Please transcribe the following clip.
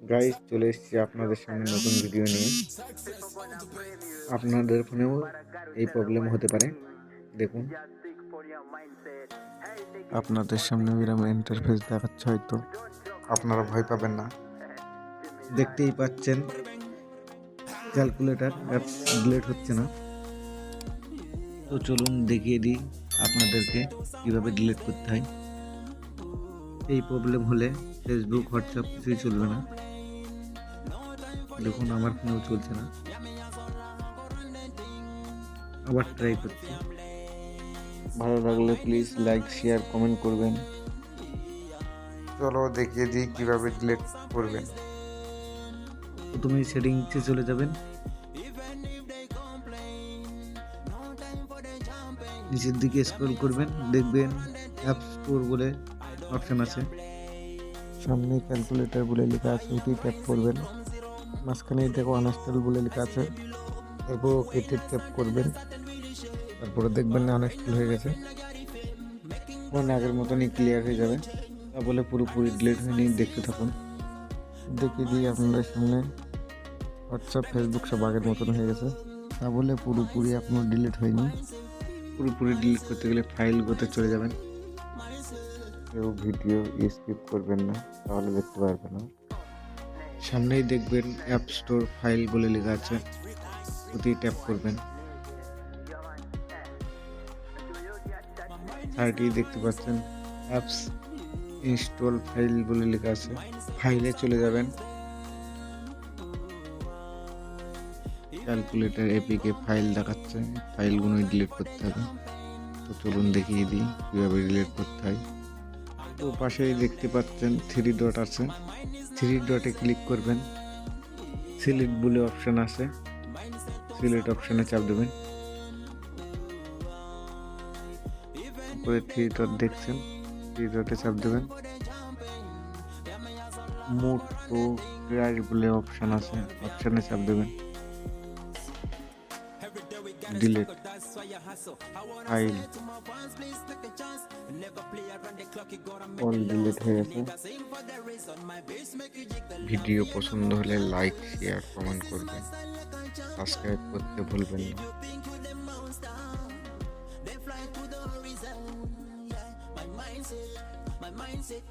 Guys, চলে এসেছি আপনাদের সামনে নতুন ভিডিও নিয়ে। আপনাদের ফোনেও এই প্রবলেম হতে পারে। দেখুন, আপনাদের সামনে এরকম ইন্টারফেস দেখাচ্ছে, হয়তো আপনারা ভয় পাবেন না। দেখতেই পাচ্ছেন ক্যালকুলেটর অ্যাপস ডিলিট হচ্ছে না। তো চলুন দেখিয়ে দিই আপনাদেরকে কিভাবে ডিলিট করতে হয়। এই প্রবলেম হলে ফেসবুক, হোয়াটসঅ্যাপ কিছুই চলবে না। দেখুন, আমার ফোনেও চলছে না। আবার ট্রাই করছি। ভালো লাগলে প্লিজ লাইক, শেয়ার, কমেন্ট করবেন। চলো দেখিয়ে দিই কিভাবে ডিলিট করবেন। প্রথমে সেটিংসে চলে যাবেন। নিচের দিকে স্ক্রল করবেন, দেখবেন অ্যাপ স্টোর বলে অপশন আছে। সামনে ক্যালকুলেটর বলে লেখা আছে, ওটি ট্যাপ করবেন। মাঝখানে দেখো আনইনস্টল বলে লেখা আছে, তারপর ওকে ট্যাপ করবেন। তারপরে দেখবেন আনইনস্টল হয়ে গেছে। ফোন আগের মতনই ক্লিয়ার হয়ে যাবে। তা বলে পুরোপুরি ডিলিট হয়নি, দেখতে থাকুন। দেখিয়ে দিই আপনাদের সামনে হোয়াটসঅ্যাপ, ফেসবুক সব আগের মতন হয়ে গেছে। তা বলে পুরোপুরি এখনো ডিলিট হয়নি। পুরোপুরি ডিলিট করতে গেলে ফাইলগুলোতে চলে যাবেন। কেউ ভিডিও স্কিপ করবেন না, তাহলে দেখতে পারবেন না। সামনেই দেখবেন অ্যাপ স্টোর ফাইল বলে লেখা আছে, ওটি ট্যাপ করবেন। সাইটে দেখতে পাচ্ছেন অ্যাপস ইনস্টল ফাইল বলে লেখা আছে, ফাইলে চলে যাবেন। ক্যালকুলেটর এপিকে ফাইল দেখাচ্ছে, ফাইলগুলো ডিলিট করতে হবে। তো চলুন দেখিয়ে দিই কীভাবে ডিলিট করতে হয়। তো পাশেই দেখতে পাচ্ছেন 3 ডট আছে, 3 ডটে ক্লিক করবেন। সিলেক্ট বলে অপশন আছে, সিলেক্ট অপশনে চাপ দেবেন। তারপরে 3 ডট দেখছেন, 3 ডটে চাপ দেবেন। মুভ টু ট্রাশ বলে অপশন আছে, অপশনে চাপ দেবেন। ডিলিট ফাইল, অল ডিলিট হয়ে গেছে। ভিডিও পছন্দ হলে লাইক, শেয়ার, কমেন্ট করবেন। সাবস্ক্রাইব করতে ভুলবেন না। My mindset